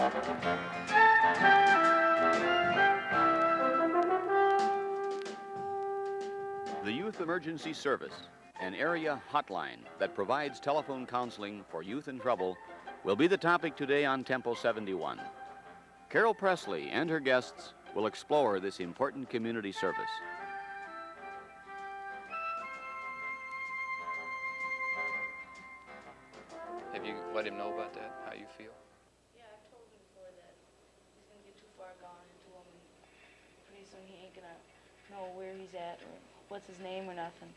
The Youth Emergency Service, an area hotline that provides telephone counseling for youth in trouble, will be the topic today on Tempo 71. Carol Presley and her guests will explore this important community service. Have you let him know about that, how you feel? Yeah, I've told him before that he's going to get too far gone into him, and pretty soon he ain't going to know where he's at or what's his name or nothing.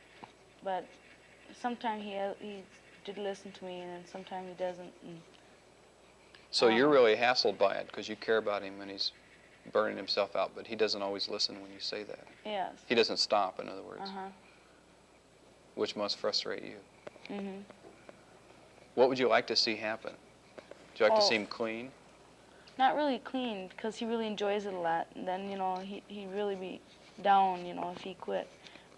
But sometimes he did listen to me, and then sometimes he doesn't. And, So you're really hassled by it because you care about him and he's burning himself out, but he doesn't always listen when you say that. yes. He doesn't stop, in other words, Uh-huh. which must frustrate you. Mm-hmm. What would you like to see happen? Would you like to see him clean? Not really clean, because he really enjoys it a lot. And then, he'd really be down, if he quit.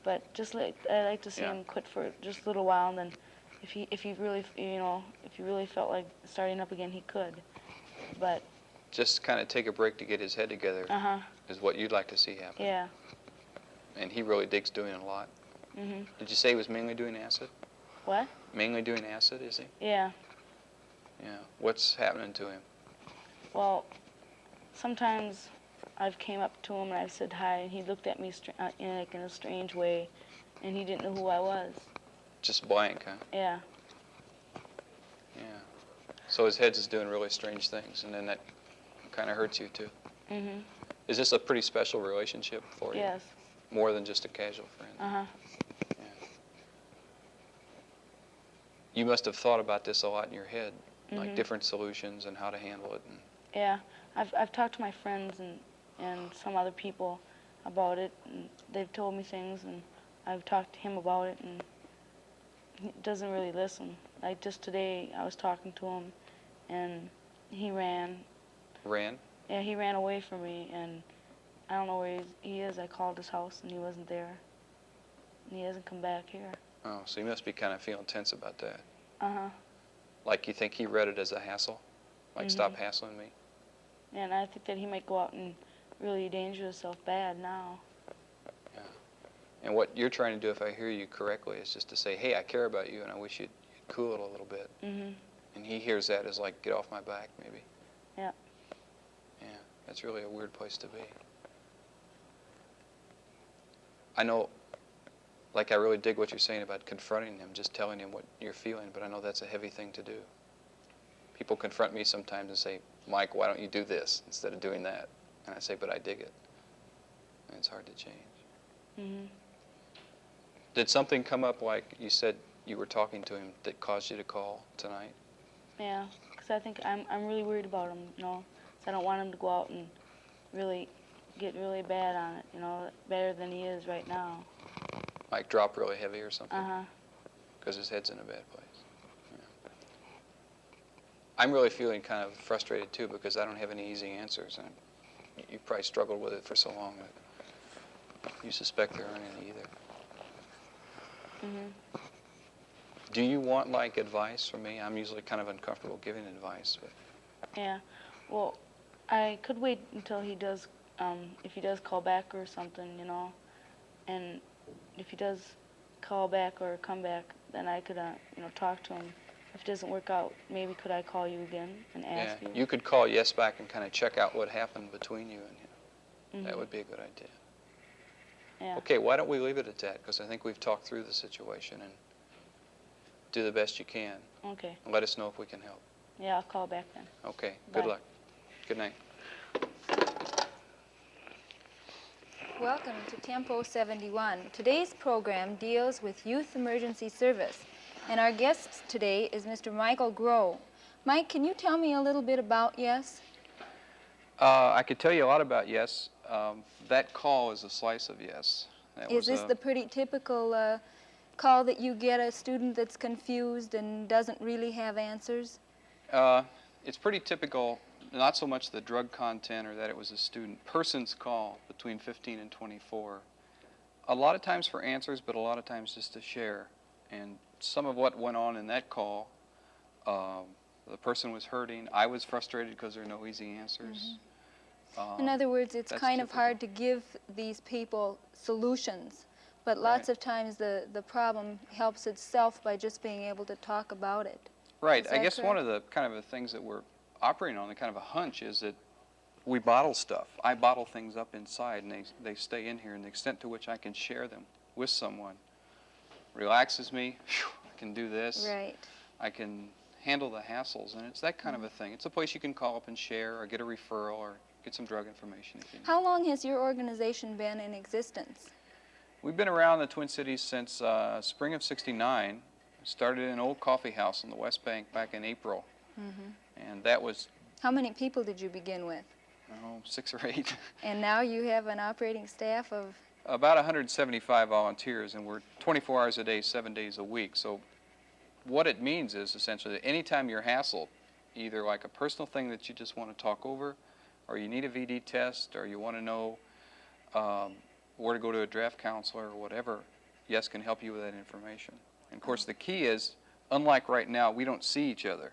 But I'd like to see him quit for just a little while, and then if he really felt like starting up again, he could. But Just kind of take a break to get his head together is what you'd like to see happen. yeah. And he really digs doing it a lot. Mhm. Did you say he was mainly doing acid? What? Mainly doing acid, is he? Yeah. Yeah. What's happening to him? Well, sometimes I've came up to him and I've said hi, and he looked at me in a strange way, and he didn't know who I was. Just blank, huh? Yeah. Yeah. So his head's just doing really strange things, and then that kind of hurts you too. Mhm. Is this a pretty special relationship for you? Yes. More than just a casual friend? Uh-huh. Yeah. You must have thought about this a lot in your head, like different solutions and how to handle it. And Yeah. I've talked to my friends and some other people about it, and they've told me things, and I've talked to him about it, and he doesn't really listen. Like just today, I was talking to him, and he ran. Ran? Yeah, he ran away from me, and I don't know where he is. I called his house, and he wasn't there. And he hasn't come back here. Oh, so you must be kind of feeling tense about that. Uh-huh. Like you think he read it as a hassle? Like, stop hassling me? And I think that he might go out and really endanger himself bad now. Yeah. And what you're trying to do, if I hear you correctly, is just to say, hey, I care about you, and I wish you'd cool it a little bit. Mhm. And he hears that as like, get off my back, maybe. Yeah. Yeah, that's really a weird place to be. I know, like, I really dig what you're saying about confronting him, just telling him what you're feeling, but I know that's a heavy thing to do. People confront me sometimes and say, Mike, why don't you do this instead of doing that? And I say, but I dig it. And it's hard to change. Mhm. Did something come up, like you said you were talking to him, that caused you to call tonight? Yeah, because I think I'm really worried about him, 'cause I don't want him to go out and really get really bad on it, better than he is right now. Like drop really heavy or something? Uh-huh. Because his head's in a bad place. Yeah. I'm really feeling kind of frustrated too, because I don't have any easy answers, and you probably struggled with it for so long that you suspect there aren't any either. Mhm. Do you want, like, advice from me? I'm usually kind of uncomfortable giving advice, but Yeah. Well, I could wait until he does, if he does call back or something, and if he does call back or come back, then I could, talk to him. If it doesn't work out, maybe could I call you again and ask yeah, you? you could call Yes back and kind of check out what happened between you and him. Mhm. That would be a good idea. Yeah. Okay, why don't we leave it at that? Because I think we've talked through the situation, and do the best you can. Okay. And let us know if we can help. Yeah, I'll call back then. Okay, good Bye. luck. Good night. Welcome to Tempo 71. Today's program deals with Youth Emergency Service, and our guest today is Mr. Michael Groh. Mike, can you tell me a little bit about Yes? I could tell you a lot about Yes. That call is a slice of Yes. That Is this the pretty typical call that you get a student that's confused and doesn't really have answers? It's pretty typical, not so much the drug content or that it was a student, person's call between 15 and 24. A lot of times for answers, but a lot of times just to share. And some of what went on in that call The person was hurting. I was frustrated because there are no easy answers. In other words, it's that's kind of typical. hard to give these people solutions, but lots Right. of times the problem helps itself by just being able to talk about it. Right. Is I that guess one correct? of the kind of the things that we're operating on, the kind of a hunch, is that we bottle stuff. I bottle things up inside, and they stay in here. And the extent to which I can share them with someone relaxes me. Phew, I can do this. Right. I can handle the hassles, and it's that kind of a thing. It's a place you can call up and share, or get a referral, or get some drug information if you need. How long has your organization been in existence? We've been around the Twin Cities since spring of '69. Started in an old coffee house on the West Bank back in April, and that was How many people did you begin with? 6 or 8. And now you have an operating staff of, About 175 volunteers, and we're 24 hours a day, 7 days a week. So what it means is essentially that anytime you're hassled, either like a personal thing that you just want to talk over, or you need a VD test, or you want to know where to go to a draft counselor or whatever, Yes can help you with that information. And of course the key is, unlike right now, we don't see each other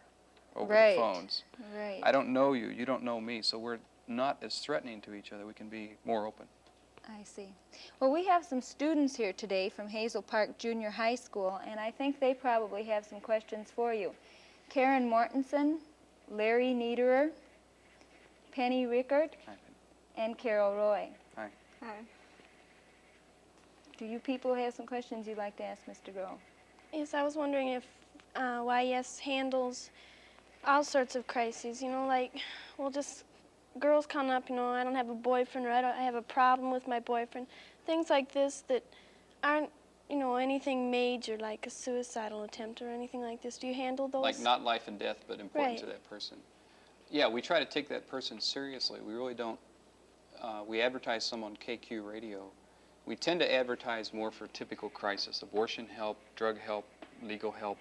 over Right. the phones. right. I don't know you, you don't know me, so we're not as threatening to each other. We can be more open. I see. Well, we have some students here today from Hazel Park Junior High School, and I think they probably have some questions for you. Karen Mortensen, Larry Niederer, Penny Rickert, Hi. and Carol Roy. Hi. Hi. Do you people have some questions you'd like to ask Mr. Grove? Yes, I was wondering if YES handles all sorts of crises, you know, like, well, just girls come up, you know, I don't have a boyfriend, or I have a problem with my boyfriend, things like this that aren't, you know, anything major, like a suicidal attempt or anything like this. Do you handle those? Like not life and death, but important Right. to that person. Yeah, we try to take that person seriously. We really don't. We advertise some on KQ radio. We tend to advertise more for typical crisis: abortion help, drug help, legal help,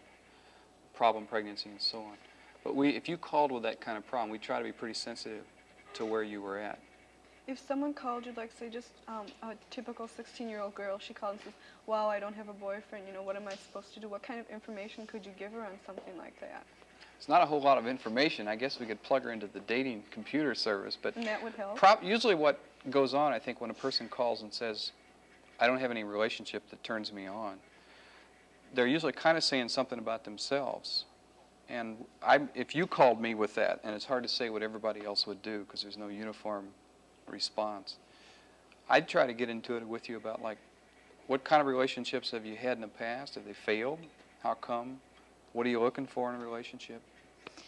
problem pregnancy, and so on. But if you called with that kind of problem, we try to be pretty sensitive to where you were at. If someone called you, like say just a typical 16-year-old girl, she called and says, wow, I don't have a boyfriend, you know, what am I supposed to do? What kind of information could you give her on something like that? It's not a whole lot of information. I guess we could plug her into the dating computer service, but And that would help? usually what goes on, I think, when a person calls and says, I don't have any relationship that turns me on, they're usually kind of saying something about themselves. And if you called me with that, and it's hard to say what everybody else would do because there's no uniform response, I'd try to get into it with you about, like, what kind of relationships have you had in the past? Have they failed? How come? What are you looking for in a relationship?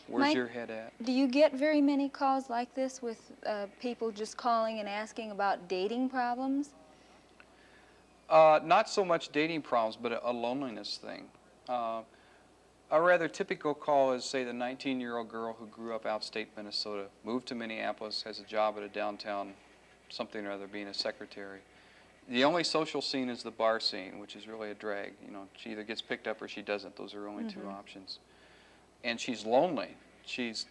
Where's Mike, your head at? Do you get very many calls like this with people just calling and asking about dating problems? Not so much dating problems, but a loneliness thing. A rather typical call is, say, the 19-year-old girl who grew up outstate Minnesota, moved to Minneapolis, has a job at a downtown something or other, being a secretary. The only social scene is the bar scene, which is really a drag. You know, she either gets picked up or she doesn't. Those are her only two options. And she's lonely. She's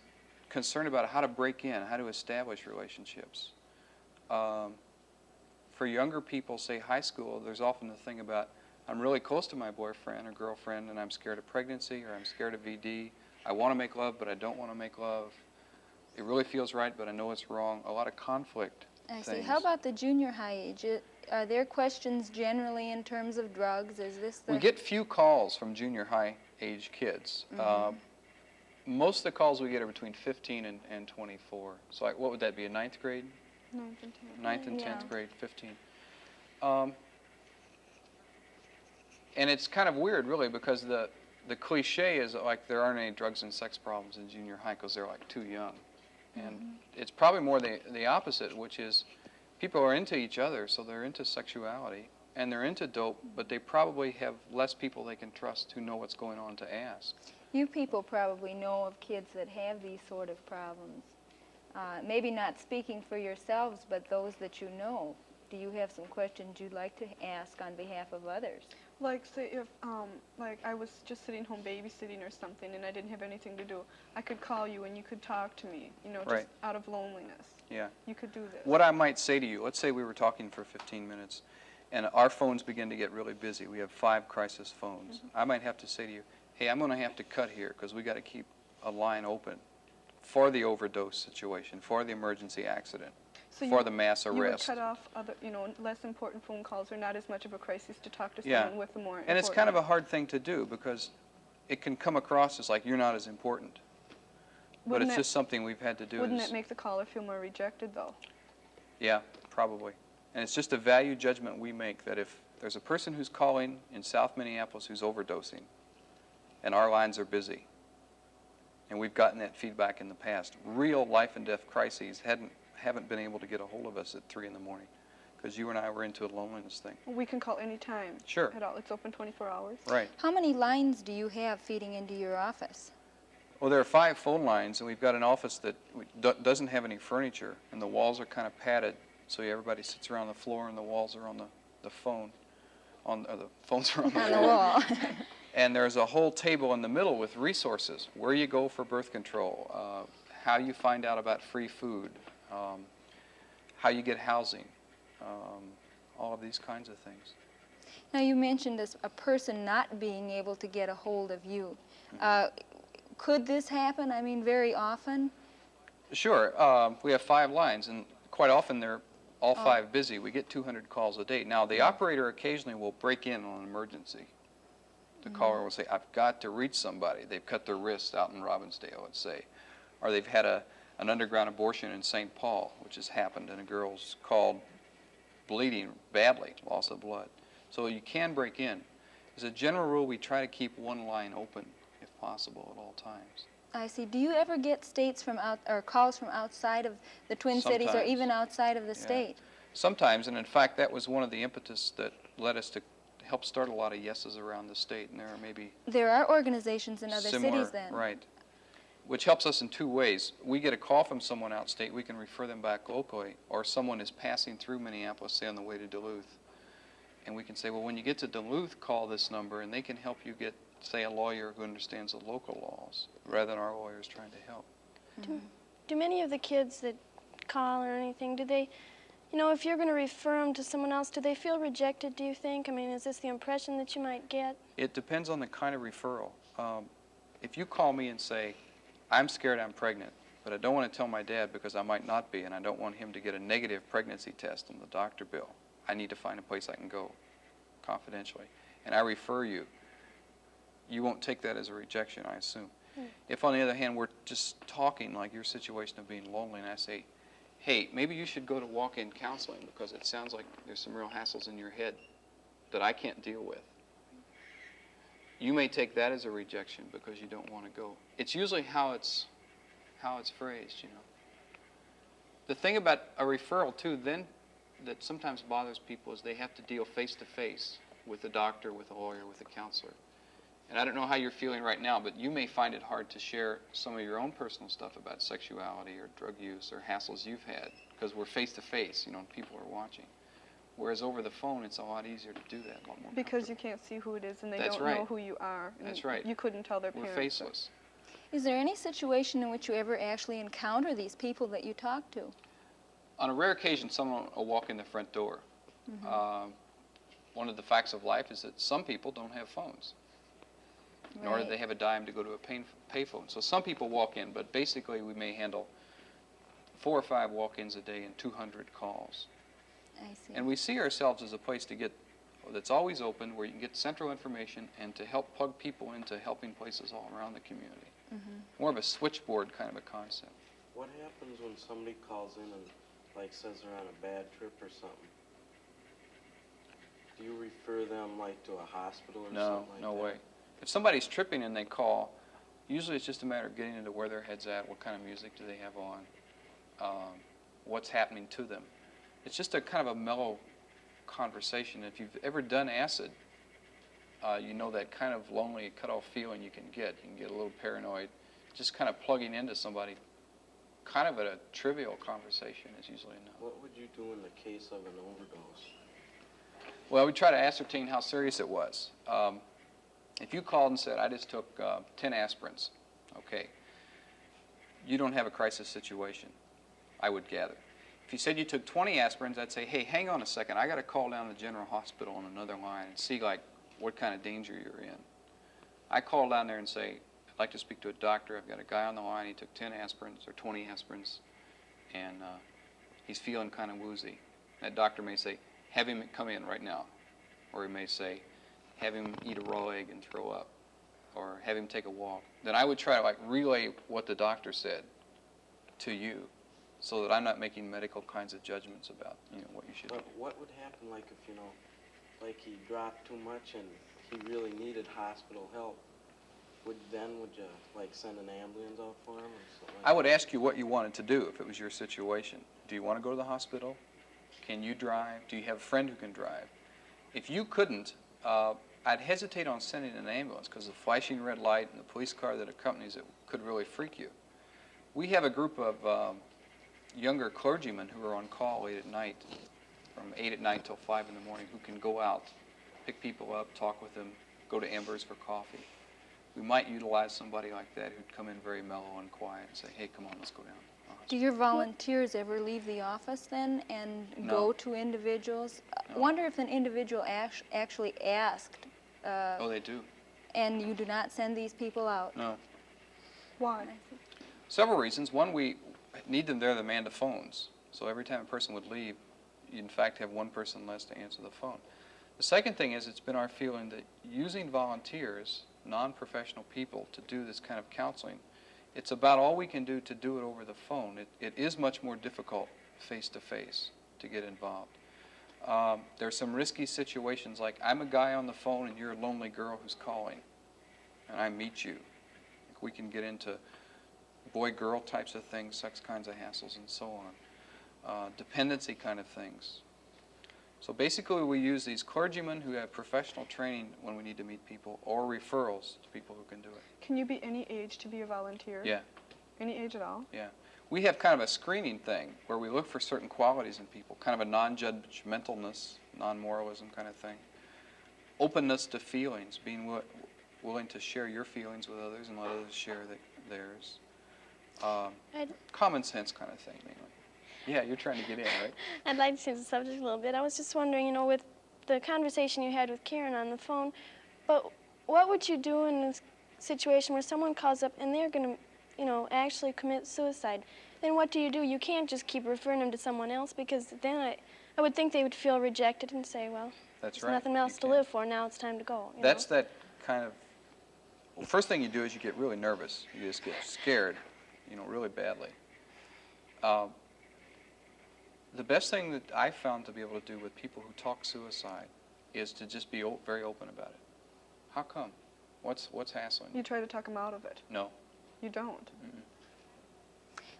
concerned about how to break in, how to establish relationships. For younger people, say high school, there's often the thing about, I'm really close to my boyfriend or girlfriend, and I'm scared of pregnancy, or I'm scared of VD. I want to make love, but I don't want to make love. It really feels right, but I know it's wrong. A lot of conflict I see. things. How about the junior high age? Are there questions generally in terms of drugs? Is this the... We get few calls from junior high age kids. Most of the calls we get are between 15 and 24. So like, what would that be, a ninth grade? Ninth and 10th. Ninth and Yeah. 10th grade, 15. And it's kind of weird, really, because the cliche is that, like, there aren't any drugs and sex problems in junior high because they're, like, too young. And it's probably more the opposite, which is people are into each other, so they're into sexuality, and they're into dope, but they probably have less people they can trust who know what's going on to ask. You people probably know of kids that have these sort of problems. Maybe not speaking for yourselves, but those that you know. Do you have some questions you'd like to ask on behalf of others? Like say if like I was just sitting home babysitting or something and I didn't have anything to do, I could call you and you could talk to me, you know, just Right. out of loneliness. Yeah. You could do this. What I might say to you, let's say we were talking for 15 minutes, and our phones begin to get really busy. We have 5 crisis phones. I might have to say to you, hey, I'm going to have to cut here because we got to keep a line open for the overdose situation, for the emergency accident, So for the mass you would arrest. cut off other, less important phone calls or not as much of a crisis to talk to Yeah. someone with a more And it's kind of a important- hard thing to do because it can come across as like you're not as important. But Wouldn't it's that- just something we've had to do. Wouldn't it make the caller feel more rejected, though? Yeah, probably. And it's just a value judgment we make that if there's a person who's calling in South Minneapolis who's overdosing and our lines are busy, and we've gotten that feedback in the past, real life and death crises haven't been able to get a hold of us at 3 in the morning because you and I were into a loneliness thing. We can call any time. Sure. At all. It's open 24 hours. Right. How many lines do you have feeding into your office? Well, there are 5 phone lines, and we've got an office that doesn't have any furniture, and the walls are kind of padded, so everybody sits around the floor, and the walls are on the phone, or the phones are on the On the wall. wall. And there's a whole table in the middle with resources, where you go for birth control, how you find out about free food, how you get housing, all of these kinds of things. Now, you mentioned a person not being able to get a hold of you. Could this happen? I mean, very often? Sure. We have 5 lines, and quite often they're all 5 busy. We get 200 calls a day. Now, the operator occasionally will break in on an emergency. The caller will say, I've got to reach somebody. They've cut their wrist out in Robbinsdale, let's say. Or they've had an underground abortion in St. Paul, which has happened, and a girl's called bleeding badly, loss of blood. So you can break in. As a general rule, we try to keep one line open, if possible, at all times. I see. Do you ever get calls from outside of the Twin Cities or Sometimes. even outside of the Yeah. state? Sometimes, and in fact, that was one of the impetus that led us to help start a lot of yeses around the state, and there are maybe There are organizations in other similar, cities then. right, which helps us in 2 ways. We get a call from someone outstate, we can refer them back locally, or someone is passing through Minneapolis, say on the way to Duluth, and we can say, well, when you get to Duluth, call this number, and they can help you get, say, a lawyer who understands the local laws, rather than our lawyers trying to help. Do many of the kids that call or anything, do they, if you're going to refer them to someone else, do they feel rejected, do you think? I mean, is this the impression that you might get? It depends on the kind of referral. If you call me and say, I'm scared I'm pregnant, but I don't want to tell my dad because I might not be, and I don't want him to get a negative pregnancy test on the doctor bill, I need to find a place I can go confidentially, and I refer you, you won't take that as a rejection, I assume. If, on the other hand, we're just talking like your situation of being lonely, and I say, hey, maybe you should go to walk-in counseling because it sounds like there's some real hassles in your head that I can't deal with. You may take that as a rejection because you don't want to go. It's usually how it's phrased, The thing about a referral, too, then, that sometimes bothers people is they have to deal face-to-face with a doctor, with a lawyer, with a counselor. And I don't know how you're feeling right now, but you may find it hard to share some of your own personal stuff about sexuality or drug use or hassles you've had because we're face-to-face, and people are watching. Whereas over the phone, it's a lot easier to do that, a lot more Because you comfortable. can't see who it is and they That's don't right. know who you are. And That's right. You couldn't tell their We're parents. faceless. Is there any situation in which you ever actually encounter these people that you talk to? On a rare occasion, someone will walk in the front door. One of the facts of life is that some people don't have phones, nor do Right. they have a dime to go to a payphone. So some people walk in, but basically we may handle 4 or 5 walk-ins a day and 200 calls. I see. And we see ourselves as a place to get that's always open, where you can get central information and to help plug people into helping places all around the community. More of a switchboard kind of a concept. What happens when somebody calls in and says they're on a bad trip or something? Do you refer them to a hospital or No, something like no that? way. If somebody's tripping and they call, usually it's just a matter of getting into where their head's at, what kind of music do they have on, what's happening to them. It's just a kind of a mellow conversation. If you've ever done acid, you know that kind of lonely, cut-off feeling you can get. You can get a little paranoid. Just kind of plugging into somebody, kind of a trivial conversation is usually enough. What would you do in the case of an overdose? Well, we try to ascertain how serious it was. If you called and said, I just took 10 aspirins, okay, you don't have a crisis situation, I would gather. If you said you took 20 aspirins, I'd say, hey, hang on a second, I got to call down to General Hospital on another line and see what kind of danger you're in. I call down there and say, I'd like to speak to a doctor. I've got a guy on the line. He took 10 aspirins or 20 aspirins, and he's feeling kind of woozy. That doctor may say, have him come in right now. Or he may say, have him eat a raw egg and throw up. Or have him take a walk. Then I would try to like relay what the doctor said to you, so that I'm not making medical kinds of judgments about what you should do. But what would happen, like if like he dropped too much and he really needed hospital help? Would you like send an ambulance out for him or something? I would ask you what you wanted to do if it was your situation. Do you want to go to the hospital? Can you drive? Do you have a friend who can drive? If you couldn't, I'd hesitate on sending an ambulance because the flashing red light and the police car that accompanies it could really freak you. We have a group of younger clergymen who are on call late at night, from 8 at night till 5 in the morning, who can go out, pick people up, talk with them, go to Embers for coffee. We might utilize somebody like that who'd come in very mellow and quiet and say, hey, come on, let's go down. Do your volunteers ever leave the office then and No. go to individuals? No. Wonder if an individual actually asked, Oh, they do? and you do not send these people out? No. Why? Several reasons. One, we need them there to man the phones. So every time a person would leave, you in fact have one person less to answer the phone. The second thing is it's been our feeling that using volunteers, non-professional people, to do this kind of counseling, it's about all we can do to do it over the phone. It is much more difficult face-to-face to get involved. There's some risky situations, like I'm a guy on the phone and you're a lonely girl who's calling, and I meet you. We can get into boy-girl types of things, sex kinds of hassles, and so on. Dependency kind of things. So basically we use these clergymen who have professional training when we need to meet people, or referrals to people who can do it. Can you be any age to be a volunteer? Yeah, Any age at all? yeah. We have kind of a screening thing where we look for certain qualities in people, kind of a non-judgmentalness, non-moralism kind of thing. Openness to feelings, being willing to share your feelings with others and let others share theirs. Common sense kind of thing, mainly. Yeah, you're trying to get in, right? I'd like to change the subject a little bit. I was just wondering, with the conversation you had with Karen on the phone, but what would you do in a situation where someone calls up and they're going to, actually commit suicide? Then what do? You can't just keep referring them to someone else, because then I would think they would feel rejected and say, well, That's there's right. nothing else You to can't. live for, now it's time to go. That's that kind of, well, first thing you do is you get really nervous. You just get scared, really badly. The best thing that I found to be able to do with people who talk suicide is to just be very open about it. How come? What's hassling you? You try to talk them out of it. No. You don't.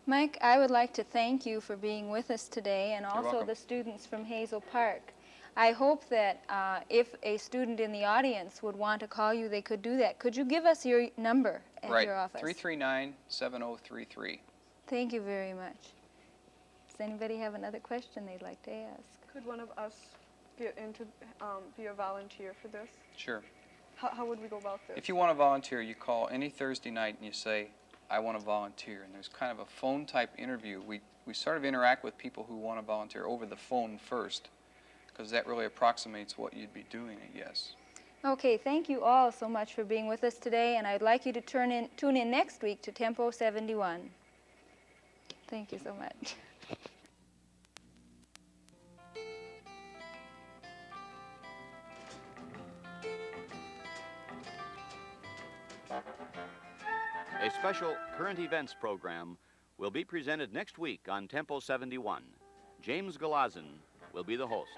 Mike, I would like to thank you for being with us today, and also welcome. the students from Hazel Park. I hope that if a student in the audience would want to call you, they could do that. Could you give us your number at Right. your office? 339-7033. Thank you very much. Does anybody have another question they'd like to ask? Could one of us get into, be a volunteer for this? Sure. How would we go about this? If you want to volunteer, you call any Thursday night and you say, I want to volunteer. And there's kind of a phone-type interview. We sort of interact with people who want to volunteer over the phone first, because that really approximates what you'd be doing, I guess. Okay, thank you all so much for being with us today, and I'd like you to tune in next week to Tempo 71. Thank you so much. A special current events program will be presented next week on Tempo 71. James Galazin will be the host.